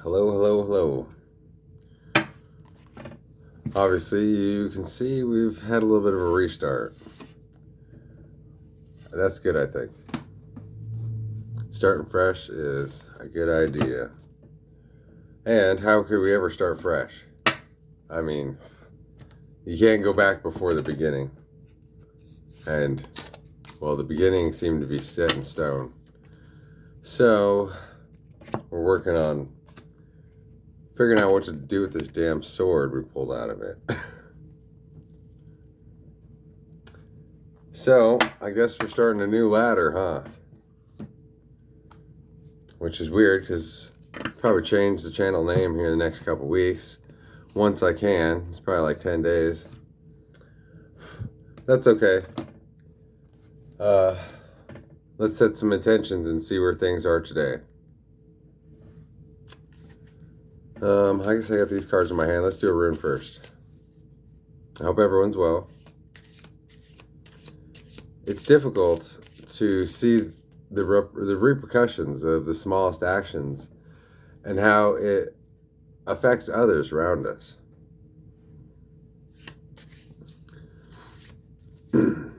Hello, hello, hello. Obviously, you can see we've had a little bit of a restart. That's good, I think. Starting fresh is a good idea. And how could we ever start fresh? I mean, you can't go back before the beginning. And, well, the beginning seemed to be set in stone. So, we're working on figuring out what to do with this damn sword we pulled out of it. So, I guess we're starting a new ladder, huh? Which is weird because I'll probably change the channel name here in the next couple weeks. Once I can. It's probably like 10 days. That's okay. Let's set some intentions and see where things are today. I guess I got these cards in my hand. Let's do a rune first. I hope everyone's well. It's difficult to see the repercussions of the smallest actions and how it affects others around us. To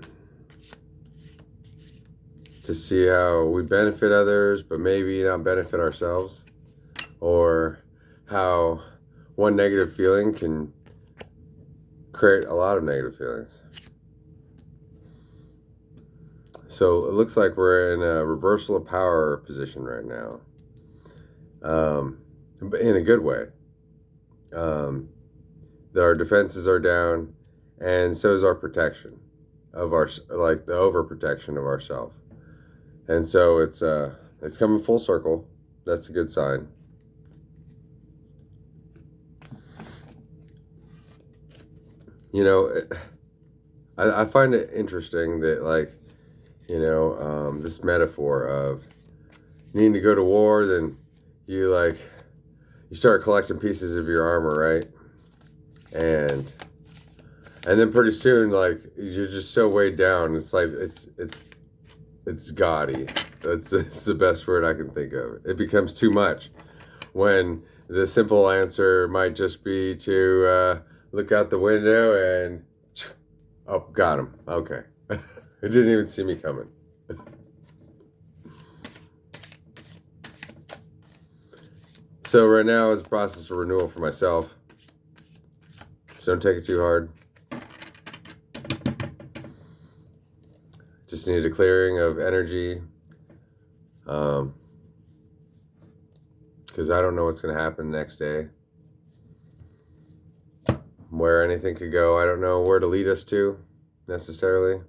see how we benefit others, but maybe not benefit ourselves, or how one negative feeling can create a lot of negative feelings. So it looks like we're in a reversal of power position right now, but in a good way. That our defenses are down, and so is our protection of our, like the overprotection of ourselves. And so it's coming full circle. That's a good sign. You know, I find it interesting that, like, you know, this metaphor of needing to go to war, then you start collecting pieces of your armor, right? And then pretty soon, like, you're just so weighed down. It's like it's gaudy. That's the best word I can think of. It becomes too much when the simple answer might just be to look out the window and, oh, got him. Okay. It didn't even see me coming. So right now is a process of renewal for myself. So don't take it too hard. Just need a clearing of energy. Because I don't know what's going to happen the next day. Where anything could go. I don't know where to lead us to, necessarily.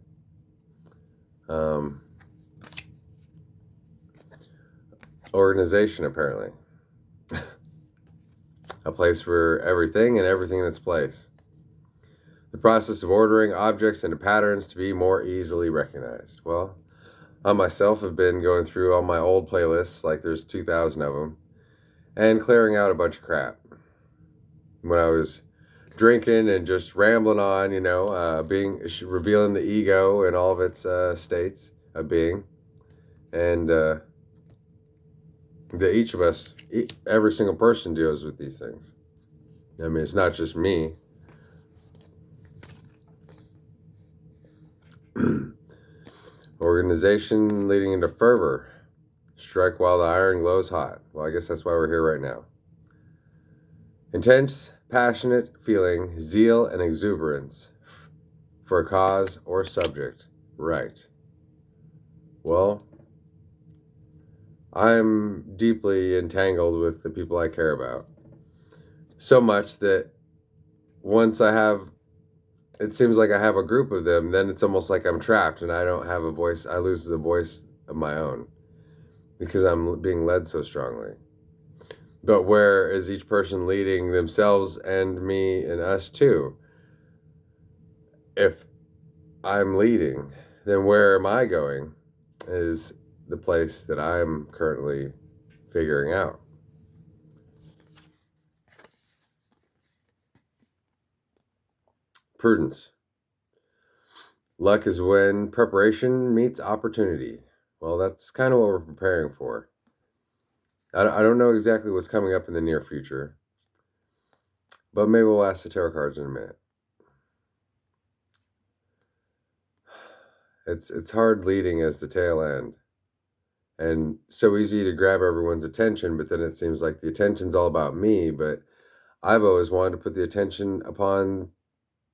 Organization, apparently. A place for everything and everything in its place. The process of ordering objects into patterns to be more easily recognized. Well, I myself have been going through all my old playlists, like there's 2,000 of them, and clearing out a bunch of crap. When I was drinking and just rambling on, you know, revealing the ego in all of its states of being, and that each of us, every single person deals with these things. I mean, it's not just me. Organization leading into fervor. Strike while the iron glows hot. Well, I guess that's why we're here right now. Intense, passionate feeling, zeal, and exuberance for a cause or subject. Right. Well, I'm deeply entangled with the people I care about. So much that once it seems like I have a group of them, then it's almost like I'm trapped and I don't have a voice. I lose the voice of my own because I'm being led so strongly. But where is each person leading themselves and me and us too? If I'm leading, then where am I going is the place that I'm currently figuring out. Prudence. Luck is when preparation meets opportunity. Well, that's kind of what we're preparing for. I don't know exactly what's coming up in the near future, but maybe we'll ask the tarot cards in a minute. It's hard leading as the tail end, and so easy to grab everyone's attention, but then it seems like the attention's all about me, but I've always wanted to put the attention upon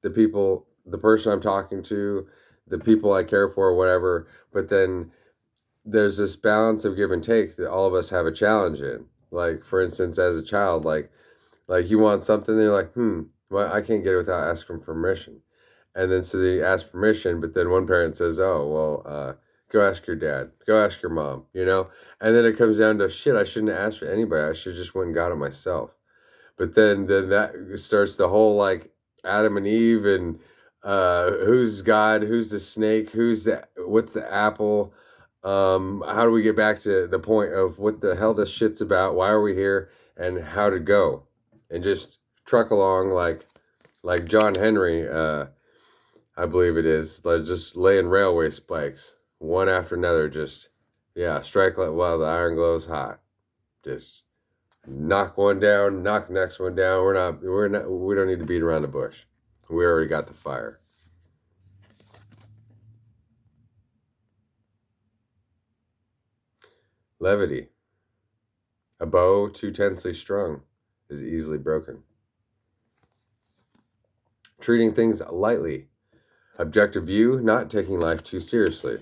the people, the person I'm talking to, the people I care for, whatever, but then there's this balance of give and take that all of us have a challenge in. Like, for instance, as a child, like you want something, and you're like, well, I can't get it without asking permission. And then so they ask permission, but then one parent says, oh, well, go ask your dad, go ask your mom, you know? And then it comes down to, shit, I shouldn't have asked for anybody. I should have just went and got it myself. But then that starts the whole like Adam and Eve and who's God, who's the snake, what's the apple? How do we get back to the point of what the hell this shit's about? Why are we here? And how to go and just truck along like John Henry, I believe it is, like just laying railway spikes one after another. Just strike like while the iron glows hot. Just knock one down, knock the next one down. We don't need to beat around the bush. We already got the fire. Levity. A bow too tensely strung is easily broken. Treating things lightly. Objective view, not taking life too seriously.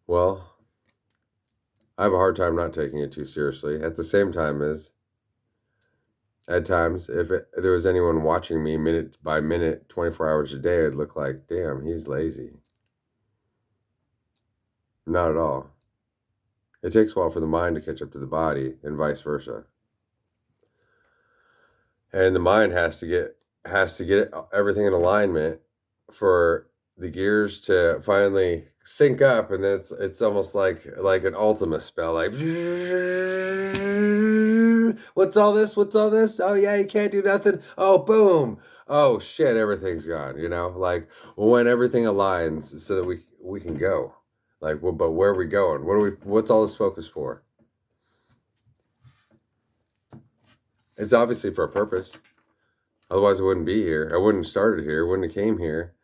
Well, I have a hard time not taking it too seriously. At the same time at times, if there was anyone watching me minute by minute, 24 hours a day, it'd look like, damn, he's lazy. Not at all. It takes a while for the mind to catch up to the body and vice versa. And the mind has to get everything in alignment for the gears to finally sync up, and then it's almost like an Ultima spell, like what's all this, oh yeah, you can't do nothing, oh boom, oh shit, everything's gone, like when everything aligns so that we can go, like, well, but where are we going, what's all this focus for? It's obviously for a purpose. Otherwise, I wouldn't be here. I wouldn't have started here. Wouldn't have came here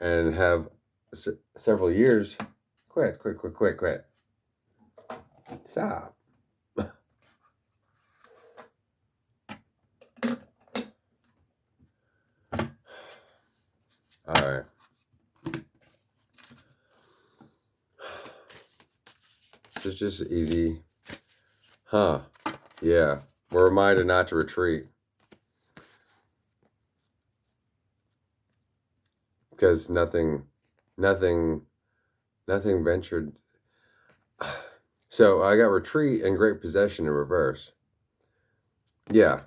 and have several years. Quit. Stop. All right. Just easy. Huh. Yeah. We're reminded not to retreat. Because nothing ventured. So I got retreat and great possession in reverse. Yeah.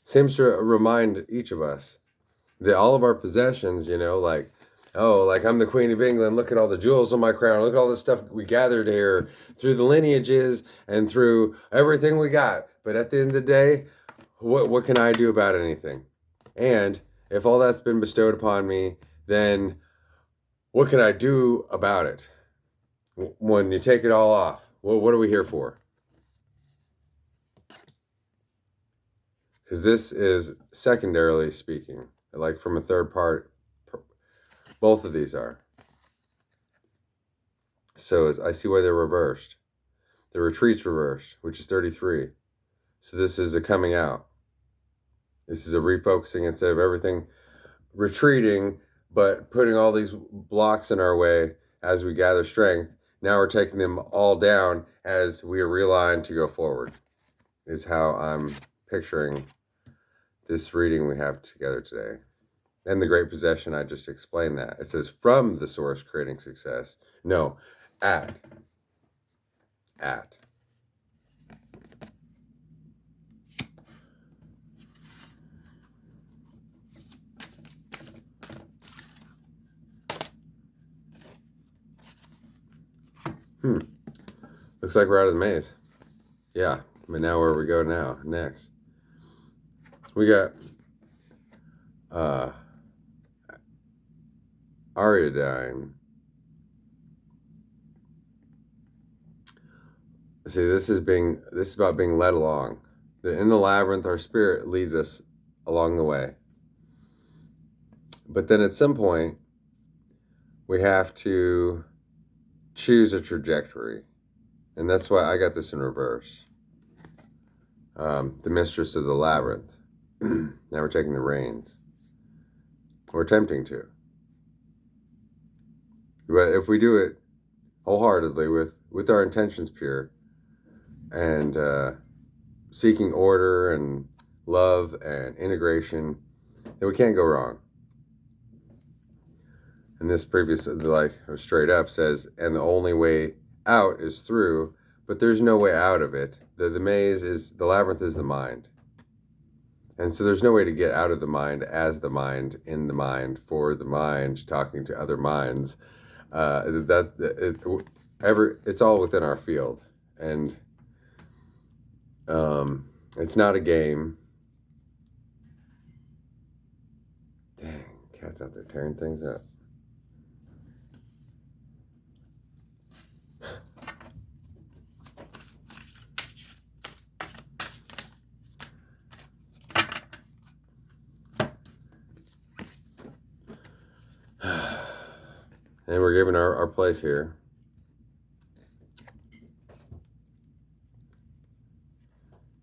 Seems to remind each of us that all of our possessions, like, oh, like I'm the Queen of England, look at all the jewels on my crown, look at all the stuff we gathered here through the lineages and through everything we got. But at the end of the day, what can I do about anything? And if all that's been bestowed upon me, then what can I do about it? When you take it all off, what are we here for? Because this is secondarily speaking, like from a third part, both of these are. So I see why they're reversed. The retreat's reversed, which is 33. So this is a coming out. This is a refocusing instead of everything retreating, but putting all these blocks in our way as we gather strength. Now we're taking them all down as we are realigned to go forward, is how I'm picturing this reading we have together today. And the great possession, I just explained that. It says from the source creating success. No, at. Looks like we're out of the maze. Yeah, but now where we go now? Next. We got Ariadne. See, this is about being led along. In the labyrinth, our spirit leads us along the way. But then at some point, we have to choose a trajectory. And that's why I got this in reverse. The mistress of the labyrinth. Now we're taking the reins. We're attempting to. But if we do it wholeheartedly with our intentions pure and seeking order and love and integration, then we can't go wrong. And this previous, like straight up says, and the only way out is through, but there's no way out of it. The maze is, the labyrinth is the mind. And so there's no way to get out of the mind as the mind, in the mind, for the mind, talking to other minds. It's all within our field. And it's not a game. Dang, cat's out there tearing things up. And we're given our place here.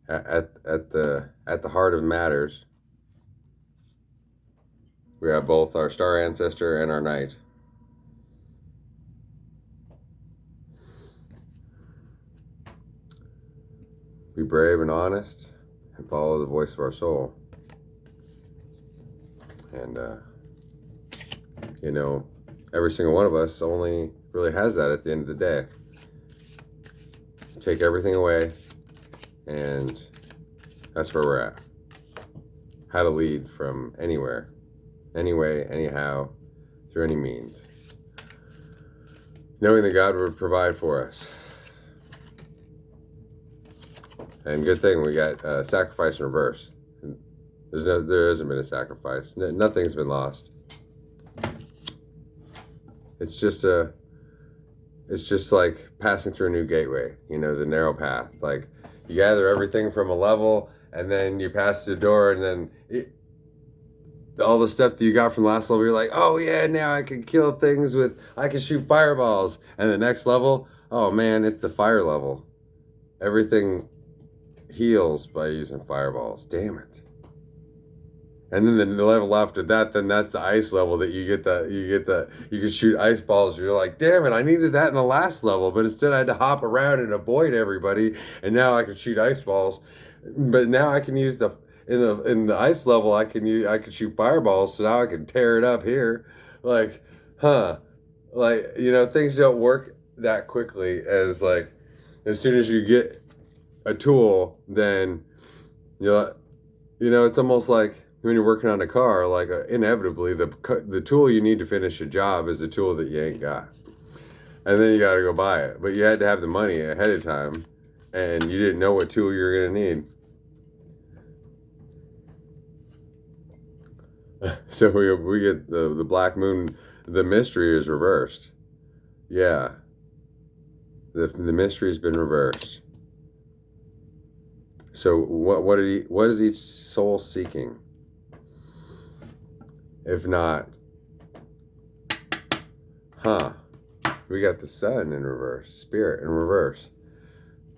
At the heart of matters, we have both our star ancestor and our knight. Be brave and honest and follow the voice of our soul. And you know, every single one of us only really has that at the end of the day. Take everything away, and that's where we're at. How to lead from anywhere, anyway, anyhow, through any means. Knowing that God would provide for us. And good thing we got sacrifice in reverse. There hasn't been a sacrifice. Nothing's been lost. It's just like passing through a new gateway, you know, the narrow path. Like, you gather everything from a level, and then you pass the door, and then all the stuff that you got from last level, you're like, oh yeah, now I can kill things I can shoot fireballs. And the next level, oh man, it's the fire level. Everything heals by using fireballs. Damn it. And then the level after that, then that's the ice level that you can shoot ice balls. You're like, damn it, I needed that in the last level, but instead I had to hop around and avoid everybody, and now I can shoot ice balls. But now I can use in the ice level, I can shoot fireballs, so now I can tear it up here. Like, like, you know, things don't work that quickly as soon as you get a tool, then it's almost like when you're working on a car, inevitably the tool you need to finish a job is a tool that you ain't got, and then you got to go buy it. But you had to have the money ahead of time, and you didn't know what tool you were gonna need. So we get the black moon. The mystery is reversed. Yeah, the mystery has been reversed. So what is each soul seeking? If not, we got the sun in reverse, spirit in reverse,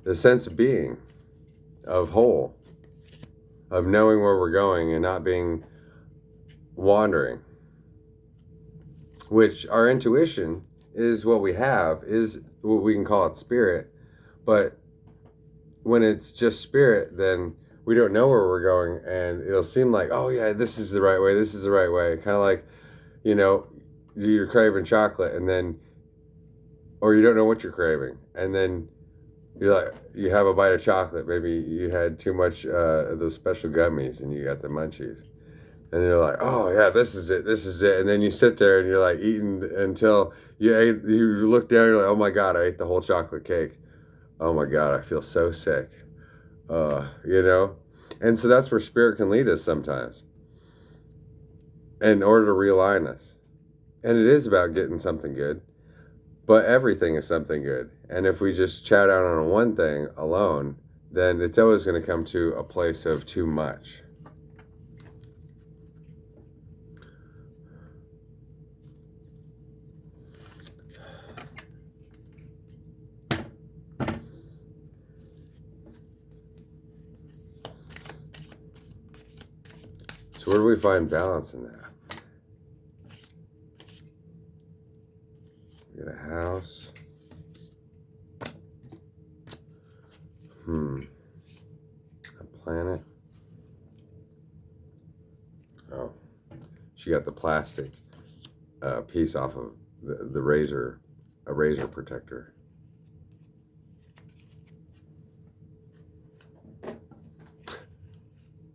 the sense of being, of whole, of knowing where we're going and not being wandering, which our intuition is what we have, is what we can call it spirit. But when it's just spirit, then we don't know where we're going, and it'll seem like, oh yeah, this is the right way, this is the right way. Kind of like, you're craving chocolate, and then, or you don't know what you're craving, and then you're like, you have a bite of chocolate, maybe you had too much of those special gummies, and you got the munchies. And you're like, oh yeah, this is it. And then you sit there and you're like eating until you look down, you're like, oh my God, I ate the whole chocolate cake. Oh my God, I feel so sick. And so that's where spirit can lead us sometimes in order to realign us. And it is about getting something good, but everything is something good. And if we just chow down on one thing alone, then it's always going to come to a place of too much. So where do we find balance in that? We get a house. A planet. Oh, she got the plastic piece off of the razor, a razor protector.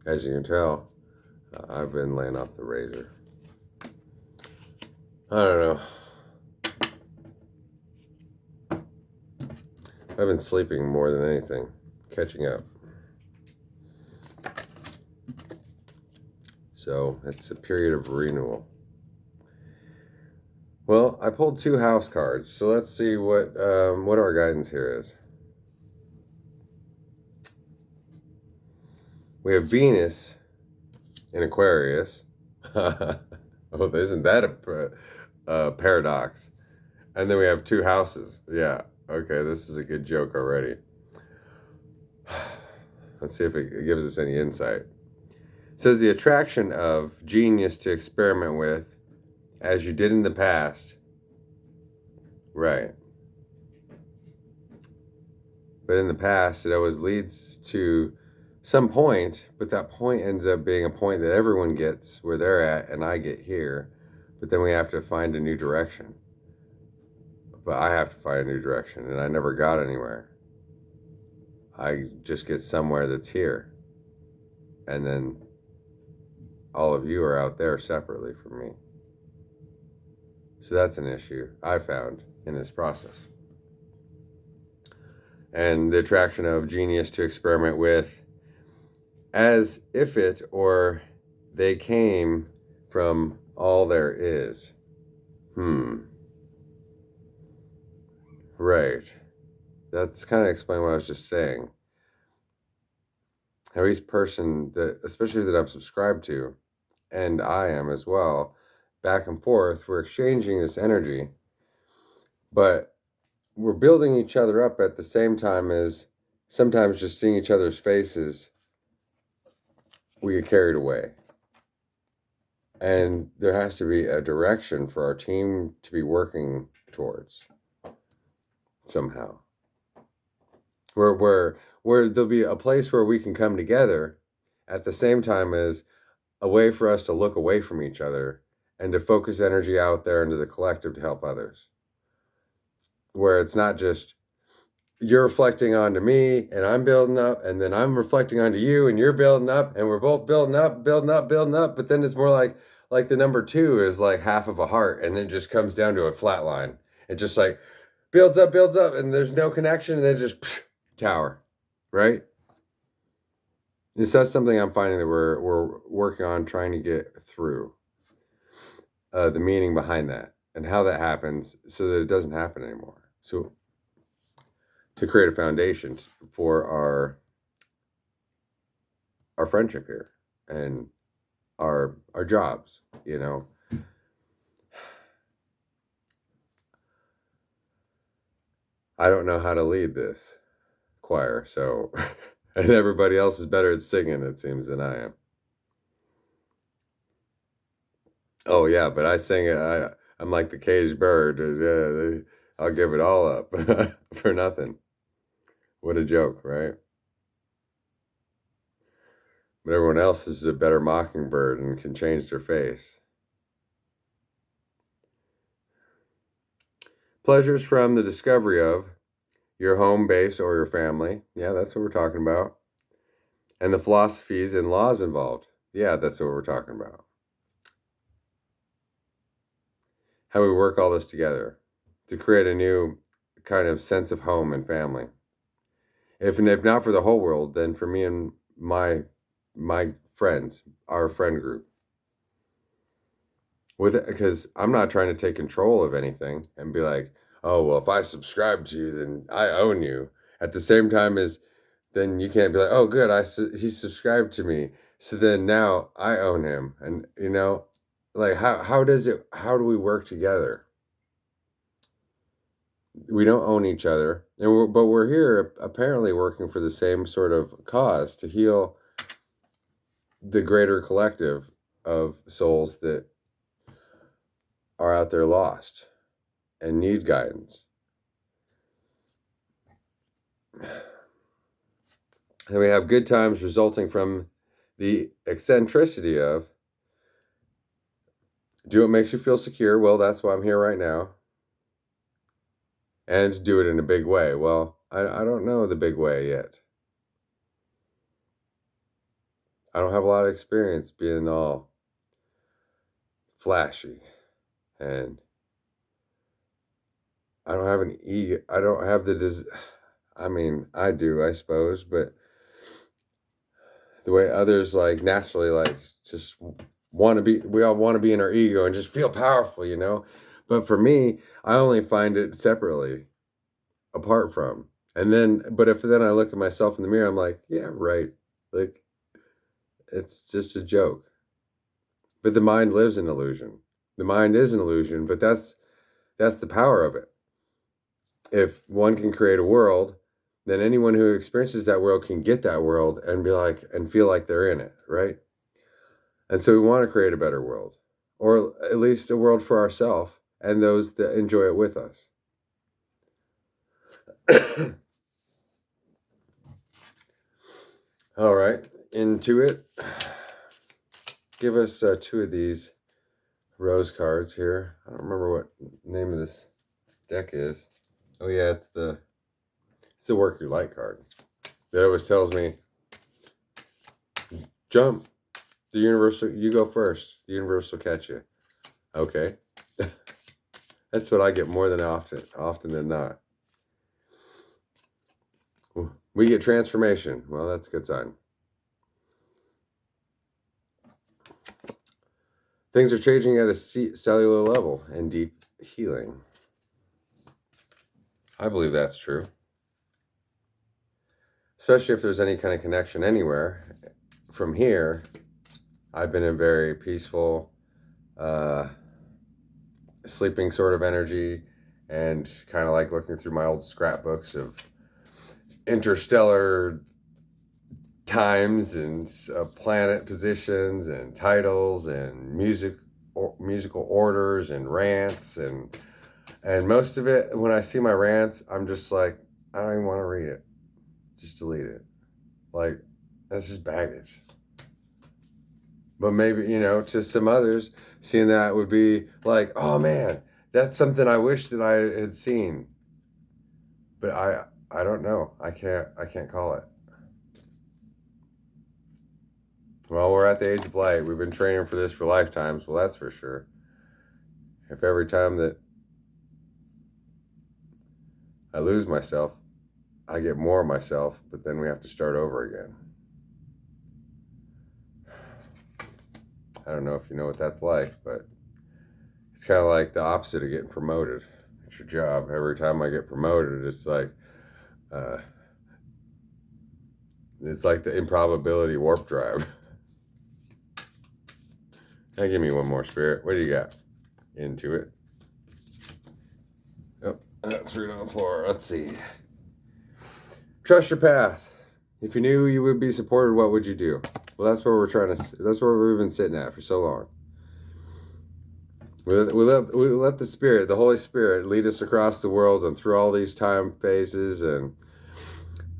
As you can tell, I've been laying off the razor. I don't know. I've been sleeping more than anything, catching up. So it's a period of renewal. Well, I pulled 2 house cards, so let's see what our guidance here is. We have Venus in Aquarius. Oh, isn't that a paradox? And then we have 2 houses. Yeah, okay, this is a good joke already. Let's see if it gives us any insight. It says the attraction of genius to experiment with, as you did in the past. Right. But in the past, it always leads to some point, but that point ends up being a point that everyone gets where they're at and I get here. But then we have to find a new direction. But I have to find a new direction, and I never got anywhere. I just get somewhere that's here. And then all of you are out there separately from me. So that's an issue I found in this process. And the attraction of genius to experiment with, as if it or they came from all there is. Right. That's kind of explain what I was just saying. How each person, that, especially that I'm subscribed to, and I am as well, back and forth, we're exchanging this energy, but we're building each other up at the same time as sometimes just seeing each other's faces, we get carried away. And there has to be a direction for our team to be working towards somehow. Where there'll be a place where we can come together at the same time as a way for us to look away from each other and to focus energy out there into the collective to help others. Where it's not just you're reflecting onto me and I'm building up, and then I'm reflecting onto you and you're building up, and we're both building up, but then it's more like the number 2 is like half of a heart, and then it just comes down to a flat line. It just like builds up, and there's no connection, and then just tower, right? And so that's something I'm finding that we're working on trying to get through. The meaning behind that and how that happens so that it doesn't happen anymore. So to create a foundation for our friendship here and our jobs, you know. I don't know how to lead this choir, so and everybody else is better at singing, it seems, than I am. Oh yeah, but I sing it. I'm like the caged bird. I'll give it all up for nothing. What a joke, right? But everyone else is a better mockingbird and can change their face. Pleasures from the discovery of your home base or your family. Yeah, that's what we're talking about. And the philosophies and laws involved. Yeah, that's what we're talking about. How we work all this together to create a new kind of sense of home and family. If not for the whole world, then for me and my friends, our friend group. Because I'm not trying to take control of anything and be like, oh, well, if I subscribe to you, then I own you. At the same time as then you can't be like, oh, good, he subscribed to me. So then now I own him. And, like, how do we work together? We don't own each other. But we're here apparently working for the same sort of cause to heal the greater collective of souls that are out there lost and need guidance. And we have good times resulting from the eccentricity of do what makes you feel secure. Well, that's why I'm here right now. And do it in a big way. Well, I don't know the big way yet. I don't have a lot of experience being all flashy. And I don't have an ego. I don't have I mean, I do, I suppose, but the way others like naturally like just we all want to be in our ego and just feel powerful. But for me, I only find it separately, apart from. And then, but if then I look at myself in the mirror, I'm like, yeah, right. Like, it's just a joke. But the mind lives in illusion. The mind is an illusion, but that's the power of it. If one can create a world, then anyone who experiences that world can get that world and be like, and feel like they're in it, right? And so we want to create a better world, or at least a world for ourselves and those that enjoy it with us. All right, into it. Give us 2 of these rose cards here. I don't remember what name of this deck is. Oh yeah, it's the Work Your Light card. That always tells me, jump. The universe, you go first. The universe will catch you. Okay. That's what I get more than often than not. We get transformation. Well, that's a good sign. Things are changing at a cellular level and deep healing. I believe that's true. Especially if there's any kind of connection anywhere. From here, I've been in very peaceful, sleeping sort of energy, and kind of like looking through my old scrapbooks of interstellar times and planet positions and titles and musical orders and rants and most of it, when I see my rants, I'm just like, I don't even want to read it. Just delete it. Like, that's just baggage. But maybe, to some others, seeing that would be like, oh man, that's something I wish that I had seen. But I don't know. I can't call it. Well, we're at the age of light. We've been training for this for lifetimes. Well, that's for sure. If every time that I lose myself, I get more of myself, but then we have to start over again. I don't know if you know what that's like, but it's kind of like the opposite of getting promoted. It's your job. Every time I get promoted, it's like the improbability warp drive. Now give me one more, Spirit. What do you got? Into it. Oh, that's right on the floor. Let's see. Trust your path. If you knew you would be supported, what would you do? Well, that's where that's where we've been sitting at for so long. We let the Spirit, the Holy Spirit, lead us across the world and through all these time phases and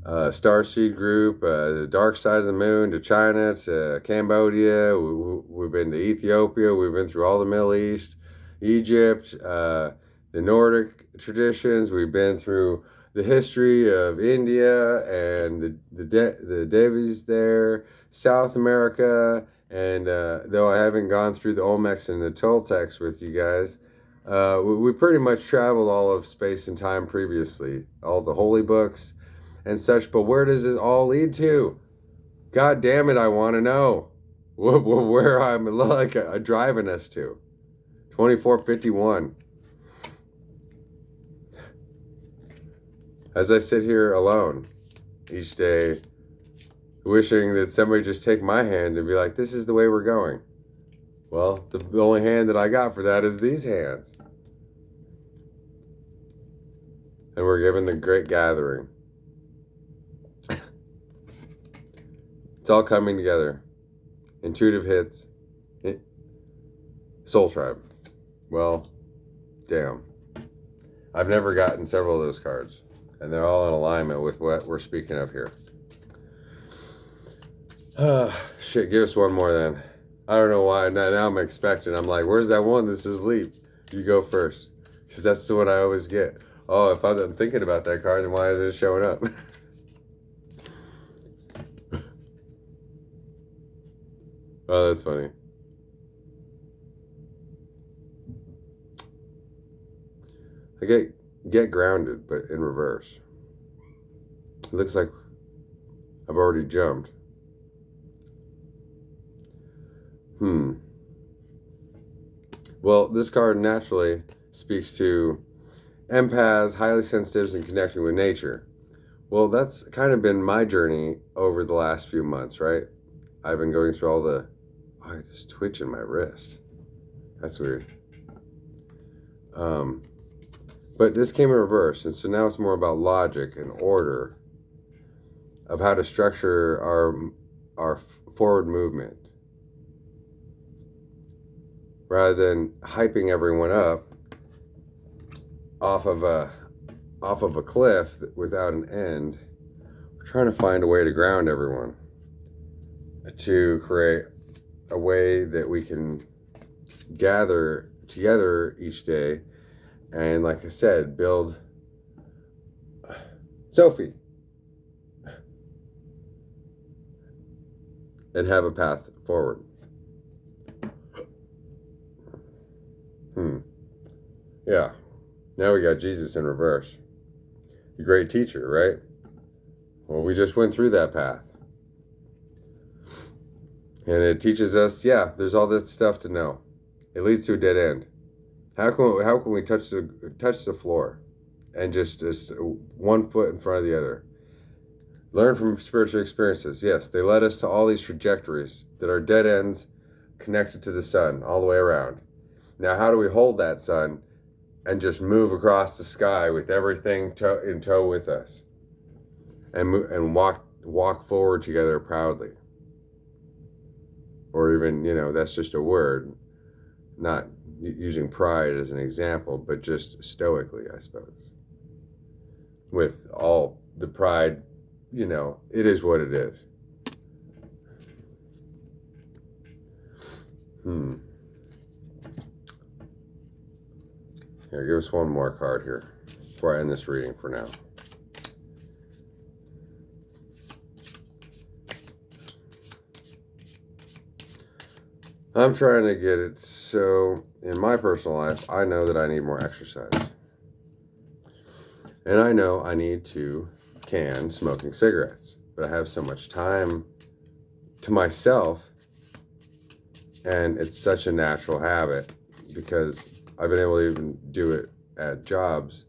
Starseed Group, the dark side of the moon, to China, to Cambodia. We've been to Ethiopia. We've been through all the Middle East, Egypt, the Nordic traditions. We've been through the history of India and the Devis there, South America, and though I haven't gone through the Olmecs and the Toltecs with you guys, we pretty much traveled all of space and time previously, all the holy books and such. But where does this all lead to? God damn it, I want to know where I'm like driving us to. 2451. As I sit here alone each day, wishing that somebody just take my hand and be like, this is the way we're going. Well, the only hand that I got for that is these hands. And we're given the great gathering. It's all coming together. Intuitive hits. Soul Tribe. Well, damn. I've never gotten several of those cards. And they're all in alignment with what we're speaking of here. Shit, give us one more then. I don't know why. Now I'm expecting. I'm like, where's that one? This is Leap. You go first. Because that's the one I always get. Oh, if I'm thinking about that card, then why is it showing up? Oh, that's funny. I get grounded, but in reverse. It looks like I've already jumped. Well, this card naturally speaks to empaths, highly sensitives, and connecting with nature. Well, that's kind of been my journey over the last few months, right? I've been going through all the... Oh, I got this twitch in my wrist. That's weird. But this came in reverse, and so now it's more about logic and order of how to structure our forward movement. Rather than hyping everyone up off of a cliff without an end, we're trying to find a way to ground everyone, to create a way that we can gather together each day and, like I said, build Sophie and have a path forward. Yeah. Now we got Jesus in reverse. The great teacher, right? Well, we just went through that path. And it teaches us, yeah, there's all this stuff to know. It leads to a dead end. How can we touch the floor and just one foot in front of the other? Learn from spiritual experiences. Yes, they led us to all these trajectories that are dead ends connected to the sun all the way around. Now, how do we hold that sun and just move across the sky with everything in tow with us, and walk forward together proudly? Or even, that's just a word, not using pride as an example, but just stoically, I suppose. With all the pride, it is what it is. Here, give us one more card here before I end this reading for now. I'm trying to get it so in my personal life, I know that I need more exercise. And I know I need to can smoking cigarettes. But I have so much time to myself, and it's such a natural habit because I've been able to even do it at jobs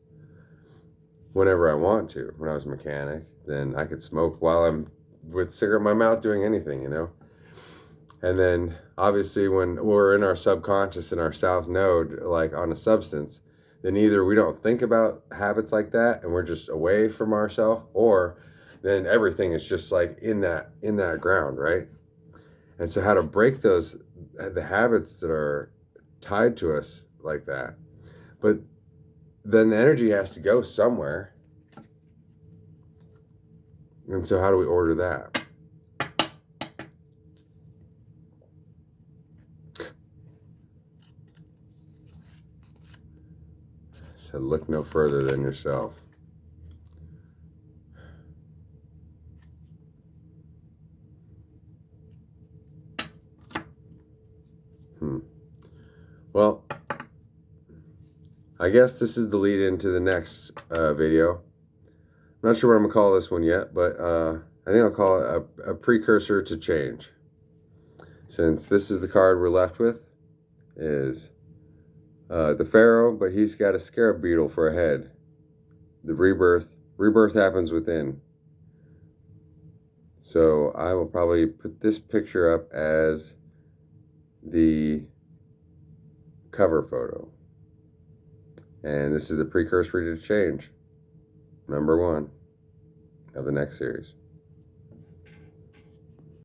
whenever I want to. When I was a mechanic, then I could smoke while I'm with cigarette in my mouth doing anything, And then obviously when we're in our subconscious in our south node, like on a substance, then either we don't think about habits like that and we're just away from ourselves, or then everything is just like in that ground, right? And so how to break the habits that are tied to us like that. But then the energy has to go somewhere. And so how do we order that? So look no further than yourself. Well, I guess this is the lead into the next video. I'm not sure what I'm going to call this one yet, but I think I'll call it a precursor to change. Since this is the card we're left with, is the Pharaoh, but he's got a scarab beetle for a head. The rebirth Rebirth happens within. So I will probably put this picture up as the cover photo. And this is the Precursor to Change, #1 of the next series.